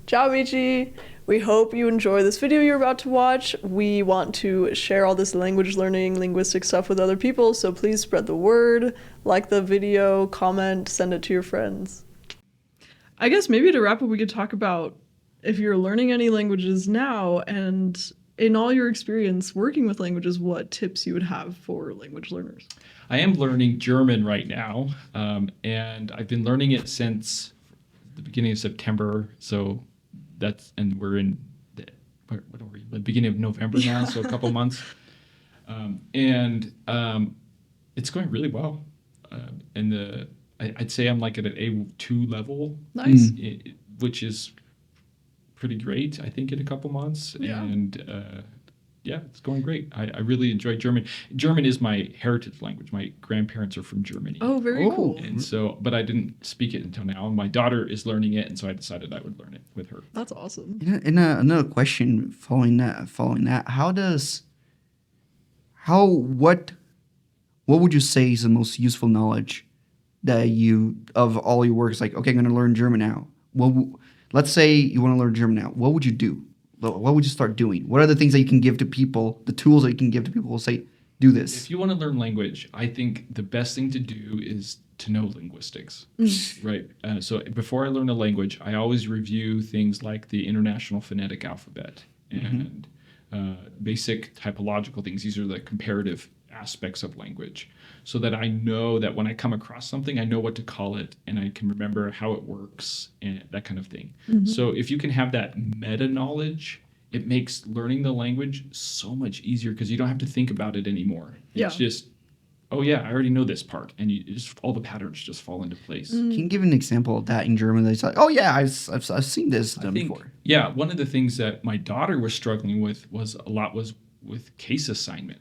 Ciao amici! We hope you enjoy this video you're about to watch. We want to share all this language learning, linguistic stuff with other people, so please spread the word, like the video, comment, send it to your friends. I guess maybe to wrap up, we could talk about if you're learning any languages now, and in all your experience working with languages, what tips you would have for language learners. I am learning German right now, and I've been learning it since the beginning of September. So and we're in what are we? The beginning of November now, so a couple months, and it's going really well. I'd say I'm like at an A2 level, Nice, which is pretty great. I think in a couple months, and yeah, it's going great. I really enjoy German. German is my heritage language. My grandparents are from Germany. Oh, very cool. And so, but I didn't speak it until now. My daughter is learning it, and so I decided I would learn it with her. That's awesome. Another question following that, what would you say is the most useful knowledge that of all your work? Is like, okay, I'm going to learn German now. Well, let's say you want to learn German now. What would you do? What would you start doing? What are the things that you can give to people, the tools that you can give to people who say, do this? If you want to learn language, I think the best thing to do is to know linguistics, right? So before I learn a language, I always review things like the International Phonetic Alphabet and basic typological things. These are the comparative aspects of language, so that I know that when I come across something, I know what to call it, and I can remember how it works and that kind of thing. So if you can have that meta knowledge, it makes learning the language so much easier because you don't have to think about it anymore. It's just, oh yeah, I already know this part, and all the patterns just fall into place. Can you give an example of that in German? That's like, oh yeah, I've seen this done before. Yeah, one of the things that my daughter was struggling with was with case assignment.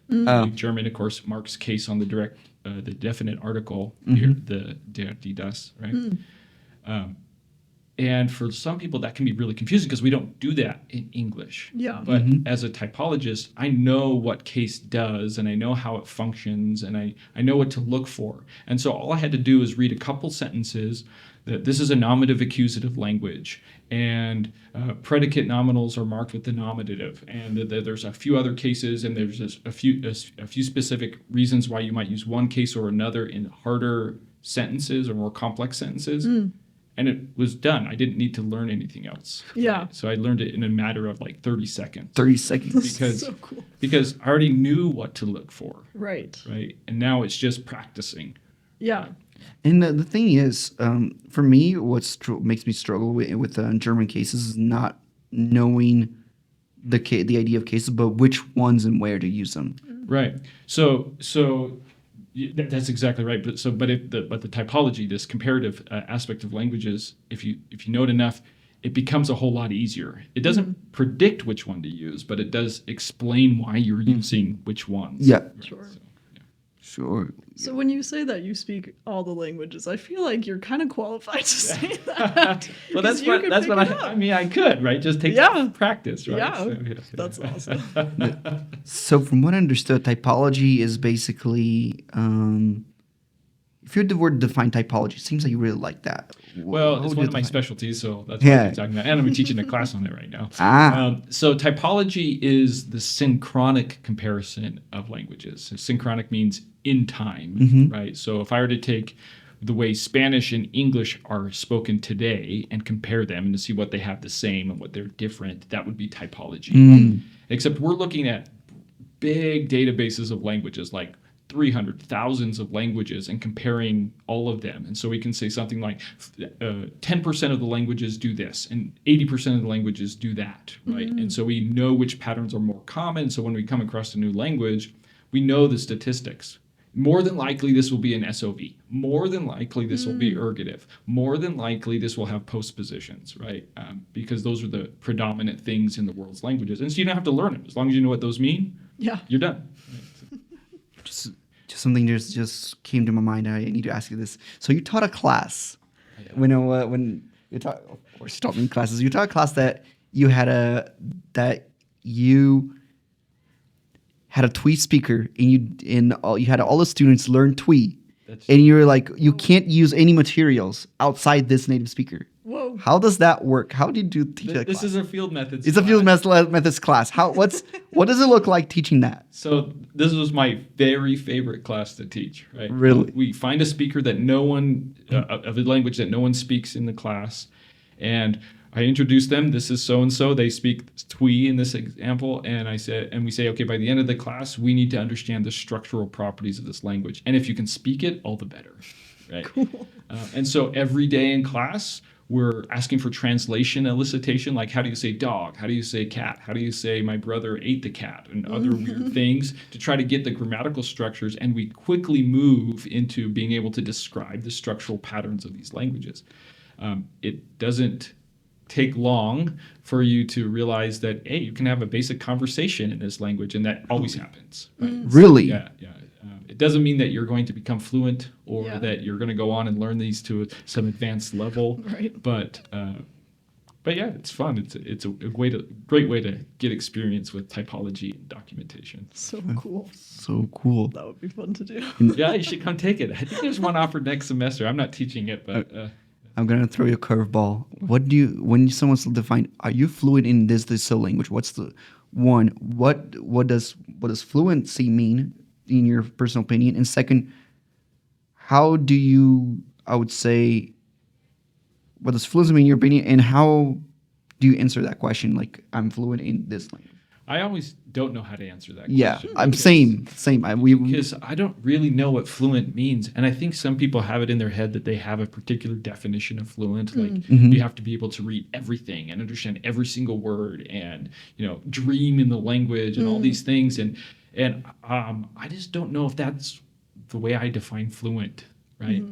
German, of course, marks case on the definite article here, the der, die, das, right? And for some people, that can be really confusing because we don't do that in English. Yeah. But as a typologist, I know what case does, and I know how it functions, and I know what to look for. And so all I had to do is read a couple sentences that this is a nominative accusative language, and predicate nominals are marked with the nominative, and there's a few other cases, and there's a few specific reasons why you might use one case or another in harder sentences or more complex sentences. And it was done. I didn't need to learn anything else. Yeah. Right? So I learned it in a matter of like 30 seconds. 30 seconds. Because, so cool. Because I already knew what to look for. Right. Right. And now it's just practicing. Yeah. And the thing is, for me, what makes me struggle with German cases is not knowing the idea of cases, but which ones and where to use them. Right. So that's exactly right. But the typology, this comparative aspect of languages, if you know it enough, it becomes a whole lot easier. It doesn't predict which one to use, but it does explain why you're using which ones. Yeah. Right? Sure. Sure. So when you say that you speak all the languages, I feel like you're kind of qualified to say that. Well, that's what I mean. I could, right? Just take practice, right? Yeah, that's awesome. So from what I understood, typology is basically, if you were to define typology, it seems like you really like that. Well, it's one of my specialties, so that's what I'm talking about. And I'm teaching a class on it right now. So typology is the synchronic comparison of languages. So synchronic means in time, right? So if I were to take the way Spanish and English are spoken today and compare them and to see what they have the same and what they're different, that would be typology. Except we're looking at big databases of languages, like 300,000 of languages, and comparing all of them. And so we can say something like 10% of the languages do this and 80% of the languages do that, right? And so we know which patterns are more common. So when we come across a new language, we know the statistics. More than likely, this will be an SOV. More than likely, this will be ergative. More than likely, this will have postpositions, right? Because those are the predominant things in the world's languages. And so you don't have to learn them. As long as you know what those mean, you're done. Just something just came to my mind. I need to ask you this. So you taught a class. When you taught, of course, you taught me classes. You taught a class that you had a TWI speaker, and you had all the students learn TWI, and you're like, you can't use any materials outside this native speaker. Whoa. How does that work? How did you teach that This class? is a field methods. It's a field methods class. What does it look like teaching that? So this was my very favorite class to teach. Right? Really? We find a speaker that no one of a language that no one speaks in the class, and I introduce them. This is so and so. They speak Twi in this example, and we say, okay, by the end of the class, we need to understand the structural properties of this language, and if you can speak it, all the better. Right? Cool. And so every day in class, we're asking for translation elicitation, like how do you say dog? How do you say cat? How do you say my brother ate the cat? And other weird things to try to get the grammatical structures. And we quickly move into being able to describe the structural patterns of these languages. It doesn't take long for you to realize that, hey, you can have a basic conversation in this language, and that always happens. Right? Really? Yeah. It doesn't mean that you're going to become fluent or Yeah. that you're going to go on and learn these to some advanced level. Right. But yeah, it's fun. It's a great way to get experience with typology and documentation. So cool. So cool. That would be fun to do. Yeah, you should come take it. I think there's one offered next semester. I'm not teaching it, but I'm gonna throw you a curveball. When someone's defined, are you fluent in this language? What's the one? What does fluency mean in your personal opinion? And second, how do you? I would say, what does fluency mean in your opinion? And how do you answer that question? Like, I'm fluent in this language. I always don't know how to answer that Yeah, question. I'm because- same. Because I don't really know what fluent means. And I think some people have it in their head that they have a particular definition of fluent. Like you have to be able to read everything and understand every single word and, dream in the language and all these things. And I just don't know if that's the way I define fluent, right?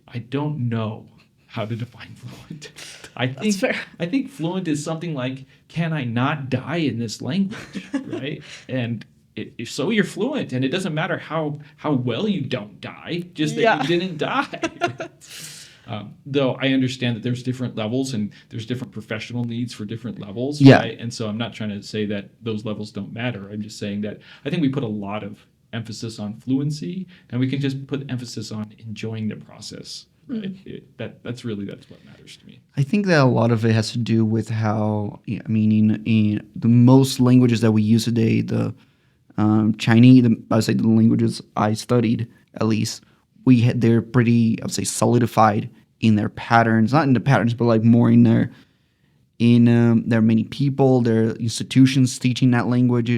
I don't know how to define fluent. That's fair. I think fluent is something like, can I not die in this language, right? And if so, you're fluent, and it doesn't matter how well you don't die, just that you didn't die. Though I understand that there's different levels and there's different professional needs for different levels, right? And so I'm not trying to say that those levels don't matter. I'm just saying that I think we put a lot of emphasis on fluency, and we can just put emphasis on enjoying the process. Right? That's what matters to me. I think that a lot of it has to do with how, in the most languages that we use today, the Chinese, I would say the languages I studied, at least, they're pretty, I would say, solidified in their patterns, not in the patterns, but like more in there are many people, there are institutions teaching that language,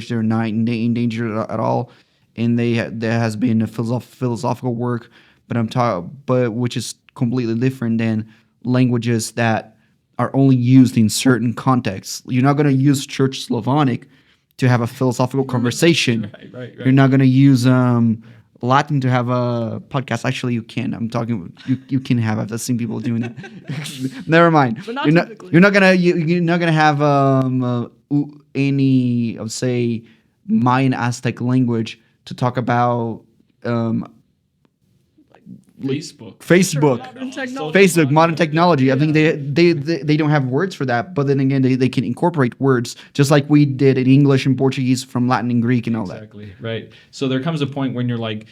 they're not endangered at all. And there has been a philosophical work, but which is completely different than languages that are only used in certain contexts. You're not going to use Church Slavonic to have a philosophical conversation. Right. You're not going to use Latin to have a podcast. Actually, you can. I'm talking. You can have. I've seen people doing that. Never mind. But not you're typically. You're not gonna have any, I would say, Mayan Aztec language to talk about Facebook. Modern technology. Facebook, modern technology. I think they don't have words for that, but then again, they can incorporate words just like we did in English and Portuguese from Latin and Greek and all that. Exactly, right. So there comes a point when you're like,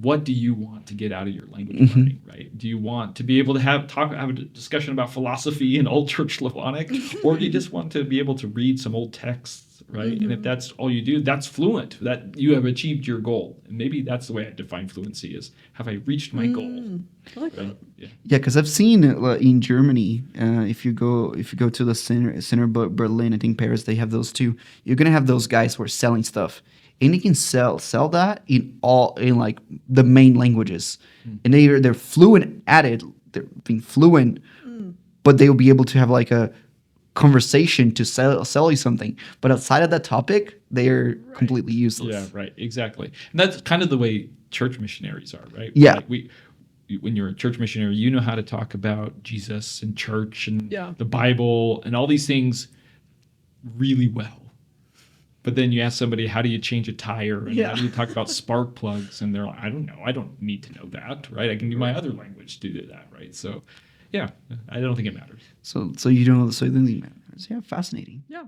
what do you want to get out of your language learning, right? Do you want to be able to have a discussion about philosophy in Old Church Slavonic, or do you just want to be able to read some old texts, right? And if that's all you do, that's fluent. That you have achieved your goal. And maybe that's the way I define fluency: is have I reached my goal? I like Right? that. Yeah, because I've seen in Germany, if you go to the center Berlin, I think Paris, they have those too. You're gonna have those guys who are selling stuff, and they can sell that in like the main languages, and they're fluent at it. They're being fluent, but they will be able to have like a conversation to sell you something. But outside of that topic, they are completely useless. Yeah, right. Exactly. And that's kind of the way church missionaries are, right? Yeah. Like when you're a church missionary, you know how to talk about Jesus and church and the Bible and all these things really well. But then you ask somebody, how do you change a tire? And how do you talk about spark plugs? And they're like, I don't know. I don't need to know that, right? I can do my other language to do that, right? So, yeah, I don't think it matters. So you don't. So it really matters. Yeah, fascinating. Yeah.